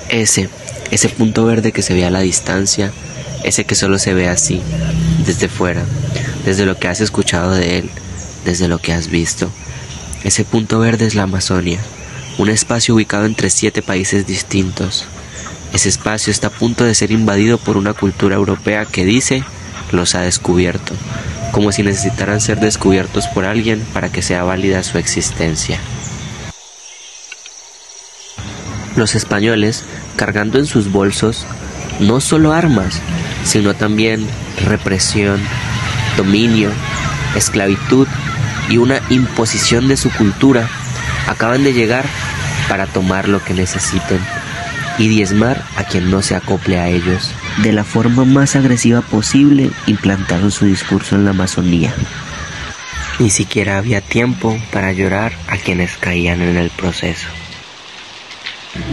Ese punto verde que se ve a la distancia, ese que solo se ve así, desde fuera, desde lo que has escuchado de él, desde lo que has visto. Ese punto verde es la Amazonia, un espacio ubicado entre 7 países distintos. Ese espacio está a punto de ser invadido por una cultura europea que dice los ha descubierto, como si necesitaran ser descubiertos por alguien para que sea válida su existencia. Los españoles, cargando en sus bolsos no solo armas, sino también represión, dominio, esclavitud y una imposición de su cultura, acaban de llegar para tomar lo que necesiten y diezmar a quien no se acople a ellos. De la forma más agresiva posible, implantaron su discurso en la Amazonía. Ni siquiera había tiempo para llorar a quienes caían en el proceso.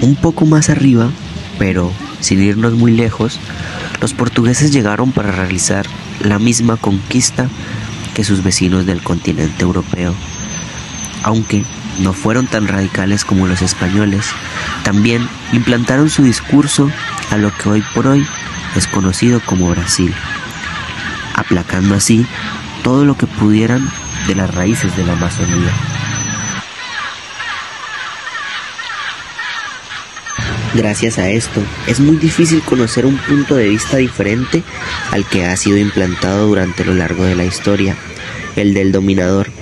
Un poco más arriba, pero sin irnos muy lejos, los portugueses llegaron para realizar la misma conquista que sus vecinos del continente europeo. Aunque no fueron tan radicales como los españoles, también implantaron su discurso a lo que hoy por hoy es conocido como Brasil, aplacando así todo lo que pudieran de las raíces de la Amazonía. Gracias a esto, es muy difícil conocer un punto de vista diferente al que ha sido implantado durante lo largo de la historia, el del dominador,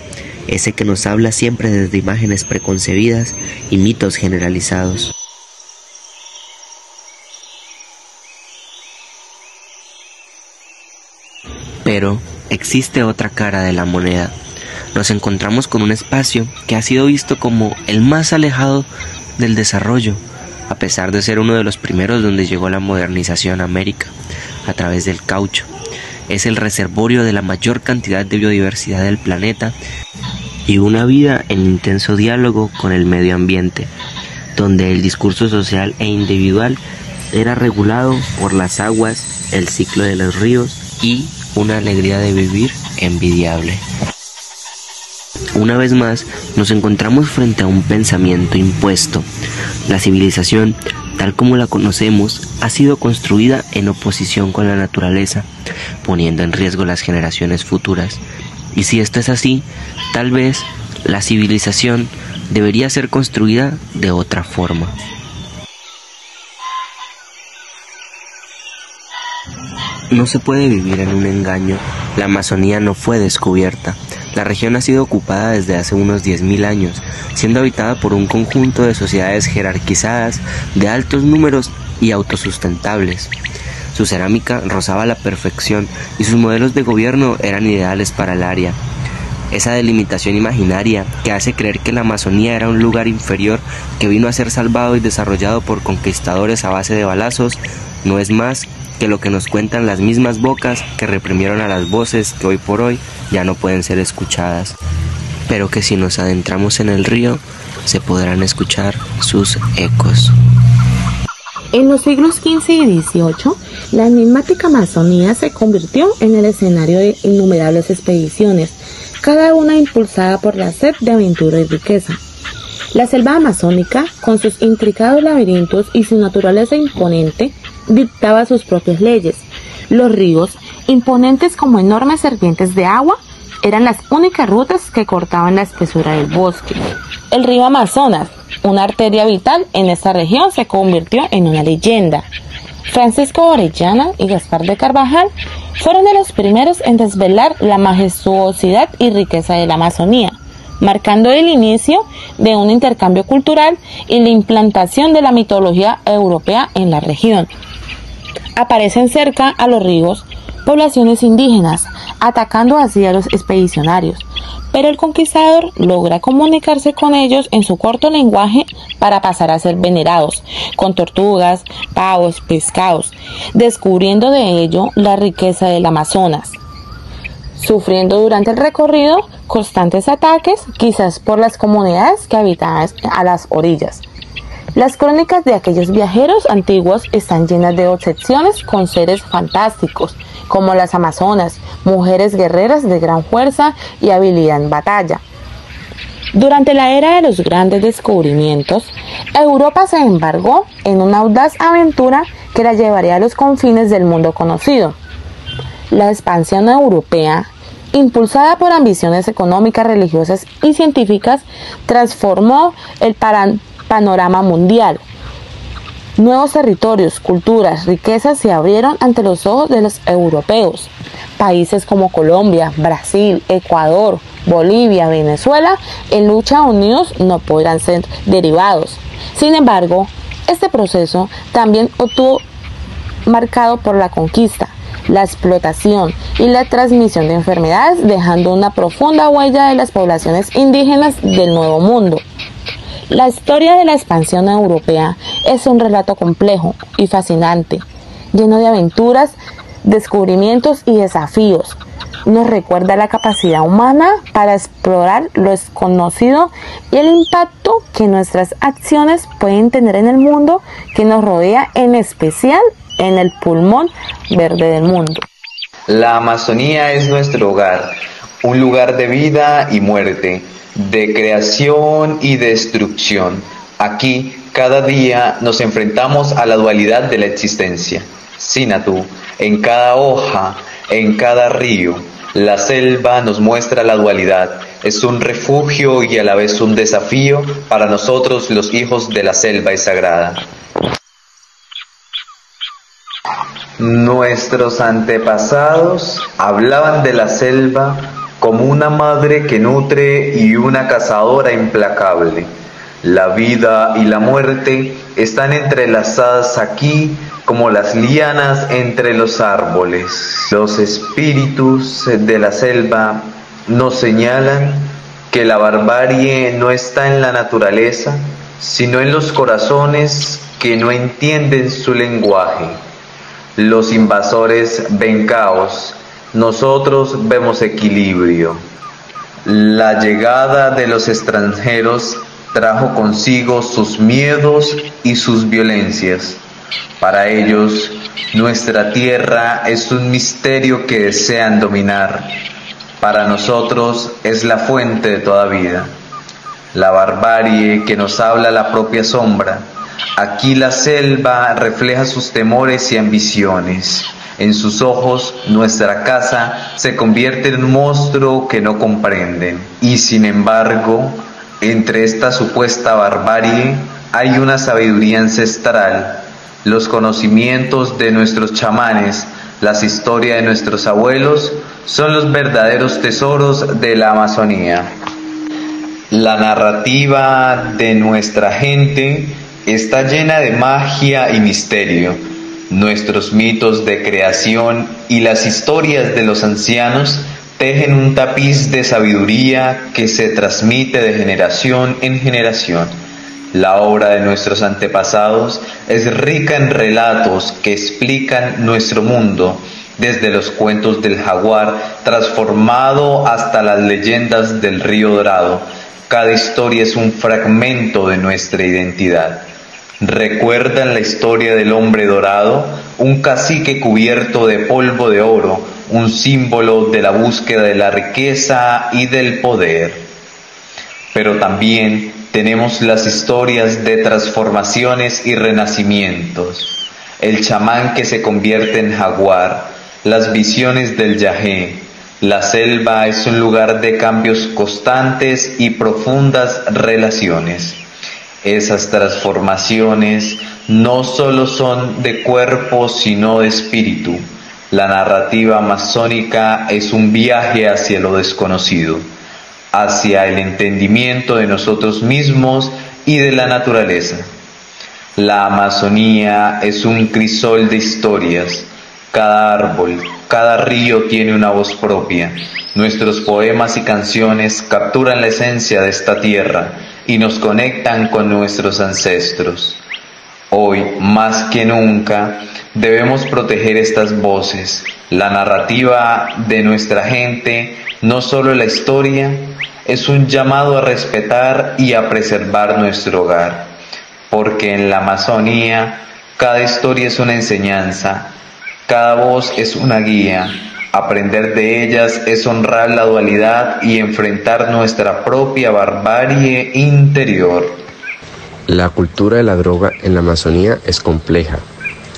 ese que nos habla siempre desde imágenes preconcebidas y mitos generalizados. Pero existe otra cara de la moneda. Nos encontramos con un espacio que ha sido visto como el más alejado del desarrollo, a pesar de ser uno de los primeros donde llegó la modernización a América, a través del caucho. Es el reservorio de la mayor cantidad de biodiversidad del planeta y una vida en intenso diálogo con el medio ambiente, donde el discurso social e individual era regulado por las aguas, el ciclo de los ríos y una alegría de vivir envidiable. Una vez más, nos encontramos frente a un pensamiento impuesto. La civilización, tal como la conocemos, ha sido construida en oposición con la naturaleza, poniendo en riesgo las generaciones futuras. Y si esto es así, tal vez la civilización debería ser construida de otra forma. No se puede vivir en un engaño. La Amazonía no fue descubierta. La región ha sido ocupada desde hace unos 10.000 años, siendo habitada por un conjunto de sociedades jerarquizadas, de altos números y autosustentables. Su cerámica rozaba la perfección y sus modelos de gobierno eran ideales para el área. Esa delimitación imaginaria que hace creer que la Amazonía era un lugar inferior que vino a ser salvado y desarrollado por conquistadores a base de balazos, no es más que lo que nos cuentan las mismas bocas que reprimieron a las voces que hoy por hoy ya no pueden ser escuchadas, pero que si nos adentramos en el río se podrán escuchar sus ecos. En los siglos XV y XVIII, la enigmática Amazonía se convirtió en el escenario de innumerables expediciones, cada una impulsada por la sed de aventura y riqueza. La selva amazónica, con sus intricados laberintos y su naturaleza imponente, dictaba sus propias leyes. Los ríos, imponentes como enormes serpientes de agua, eran las únicas rutas que cortaban la espesura del bosque. El río Amazonas, una arteria vital en esta región, se convirtió en una leyenda. Francisco Orellana y Gaspar de Carvajal fueron de los primeros en desvelar la majestuosidad y riqueza de la Amazonía, marcando el inicio de un intercambio cultural y la implantación de la mitología europea en la región. Aparecen cerca a los ríos poblaciones indígenas, atacando así a los expedicionarios, pero el conquistador logra comunicarse con ellos en su corto lenguaje para pasar a ser venerados, con tortugas, pavos, pescados, descubriendo de ello la riqueza del Amazonas, sufriendo durante el recorrido constantes ataques, quizás por las comunidades que habitaban a las orillas. Las crónicas de aquellos viajeros antiguos están llenas de obsesiones con seres fantásticos, como las amazonas, mujeres guerreras de gran fuerza y habilidad en batalla. Durante la era de los grandes descubrimientos, Europa se embarcó en una audaz aventura que la llevaría a los confines del mundo conocido. La expansión europea, impulsada por ambiciones económicas, religiosas y científicas, transformó el panorama mundial. Nuevos territorios, culturas, riquezas se abrieron ante los ojos de los europeos. Países como Colombia, Brasil, Ecuador, Bolivia, Venezuela, en lucha unidos no podrán ser derivados. Sin embargo, este proceso también estuvo marcado por la conquista, la explotación y la transmisión de enfermedades, dejando una profunda huella de las poblaciones indígenas del Nuevo Mundo. La historia de la expansión europea es un relato complejo y fascinante, lleno de aventuras, descubrimientos y desafíos. Nos recuerda la capacidad humana para explorar lo desconocido y el impacto que nuestras acciones pueden tener en el mundo que nos rodea, en especial en el pulmón verde del mundo. La Amazonía es nuestro hogar, un lugar de vida y muerte, de creación y destrucción. Aquí, cada día, nos enfrentamos a la dualidad de la existencia. Sinatú, en cada hoja, en cada río, la selva nos muestra la dualidad. Es un refugio y a la vez un desafío para nosotros, los hijos de la selva es sagrada. Nuestros antepasados hablaban de la selva como una madre que nutre y una cazadora implacable. La vida y la muerte están entrelazadas aquí como las lianas entre los árboles. Los espíritus de la selva nos señalan que la barbarie no está en la naturaleza, sino en los corazones que no entienden su lenguaje. Los invasores ven caos, nosotros vemos equilibrio. La llegada de los extranjeros trajo consigo sus miedos y sus violencias. Para ellos, nuestra tierra es un misterio que desean dominar. Para nosotros es la fuente de toda vida. La barbarie que nos habla la propia sombra. Aquí la selva refleja sus temores y ambiciones. En sus ojos, nuestra casa se convierte en un monstruo que no comprenden. Y sin embargo, entre esta supuesta barbarie hay una sabiduría ancestral, los conocimientos de nuestros chamanes, las historias de nuestros abuelos, son los verdaderos tesoros de la Amazonía. La narrativa de nuestra gente está llena de magia y misterio. Nuestros mitos de creación y las historias de los ancianos tejen un tapiz de sabiduría que se transmite de generación en generación. La obra de nuestros antepasados es rica en relatos que explican nuestro mundo, desde los cuentos del jaguar transformado hasta las leyendas del río Dorado. Cada historia es un fragmento de nuestra identidad. ¿Recuerdan la historia del hombre dorado? Un cacique cubierto de polvo de oro, un símbolo de la búsqueda de la riqueza y del poder. Pero también tenemos las historias de transformaciones y renacimientos. El chamán que se convierte en jaguar, las visiones del yagé. La selva es un lugar de cambios constantes y profundas relaciones. Esas transformaciones no solo son de cuerpo, sino de espíritu. La narrativa amazónica es un viaje hacia lo desconocido, hacia el entendimiento de nosotros mismos y de la naturaleza. La Amazonía es un crisol de historias. Cada árbol, cada río tiene una voz propia. Nuestros poemas y canciones capturan la esencia de esta tierra y nos conectan con nuestros ancestros. Hoy, más que nunca, debemos proteger estas voces, la narrativa de nuestra gente, no solo la historia, es un llamado a respetar y a preservar nuestro hogar, porque en la Amazonía cada historia es una enseñanza, cada voz es una guía, Aprender de ellas es honrar la dualidad y enfrentar nuestra propia barbarie interior. La cultura de la droga en la Amazonía es compleja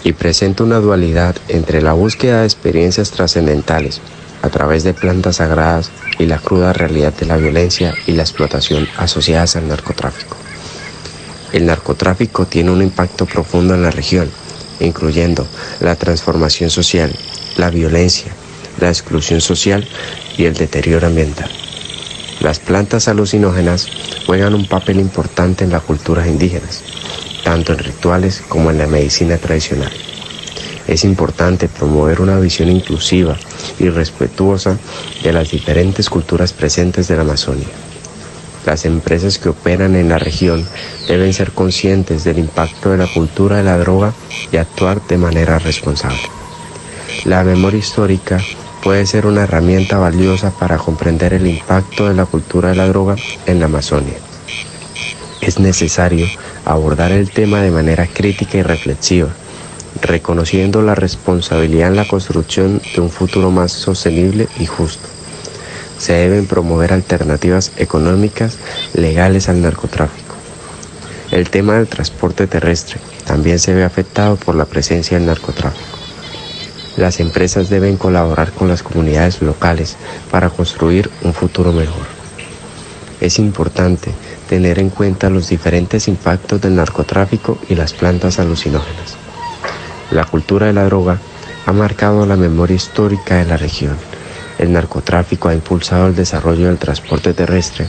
y presenta una dualidad entre la búsqueda de experiencias trascendentales a través de plantas sagradas y la cruda realidad de la violencia y la explotación asociadas al narcotráfico. El narcotráfico tiene un impacto profundo en la región, incluyendo la transformación social, la violencia, la exclusión social y el deterioro ambiental. Las plantas alucinógenas juegan un papel importante en las culturas indígenas, tanto en rituales como en la medicina tradicional. Es importante promover una visión inclusiva y respetuosa de las diferentes culturas presentes de la Amazonia. Las empresas que operan en la región deben ser conscientes del impacto de la cultura de la droga y actuar de manera responsable. La memoria histórica puede ser una herramienta valiosa para comprender el impacto de la cultura de la droga en la Amazonia. Es necesario abordar el tema de manera crítica y reflexiva, reconociendo la responsabilidad en la construcción de un futuro más sostenible y justo. Se deben promover alternativas económicas legales al narcotráfico. El tema del transporte terrestre también se ve afectado por la presencia del narcotráfico. Las empresas deben colaborar con las comunidades locales para construir un futuro mejor. Es importante tener en cuenta los diferentes impactos del narcotráfico y las plantas alucinógenas. La cultura de la droga ha marcado la memoria histórica de la región. El narcotráfico ha impulsado el desarrollo del transporte terrestre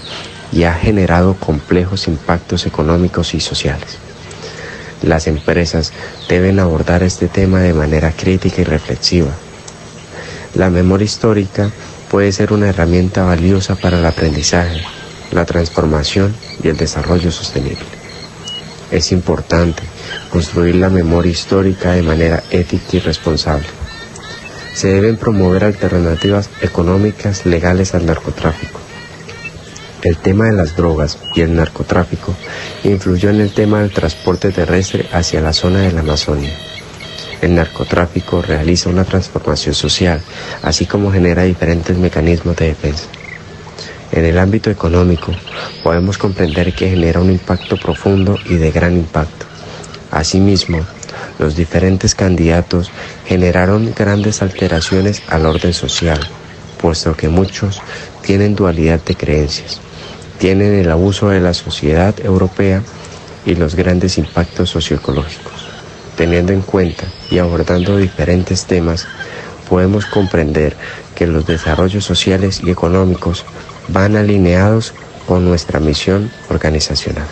y ha generado complejos impactos económicos y sociales. Las empresas deben abordar este tema de manera crítica y reflexiva. La memoria histórica puede ser una herramienta valiosa para el aprendizaje, la transformación y el desarrollo sostenible. Es importante construir la memoria histórica de manera ética y responsable. Se deben promover alternativas económicas legales al narcotráfico. El tema de las drogas y el narcotráfico influyó en el tema del transporte terrestre hacia la zona de la Amazonia. El narcotráfico realiza una transformación social, así como genera diferentes mecanismos de defensa. En el ámbito económico, podemos comprender que genera un impacto profundo y de gran impacto. Asimismo, los diferentes candidatos generaron grandes alteraciones al orden social, puesto que muchos tienen dualidad de creencias. Tienen el abuso de la sociedad europea y los grandes impactos socioecológicos. Teniendo en cuenta y abordando diferentes temas, podemos comprender que los desarrollos sociales y económicos van alineados con nuestra misión organizacional.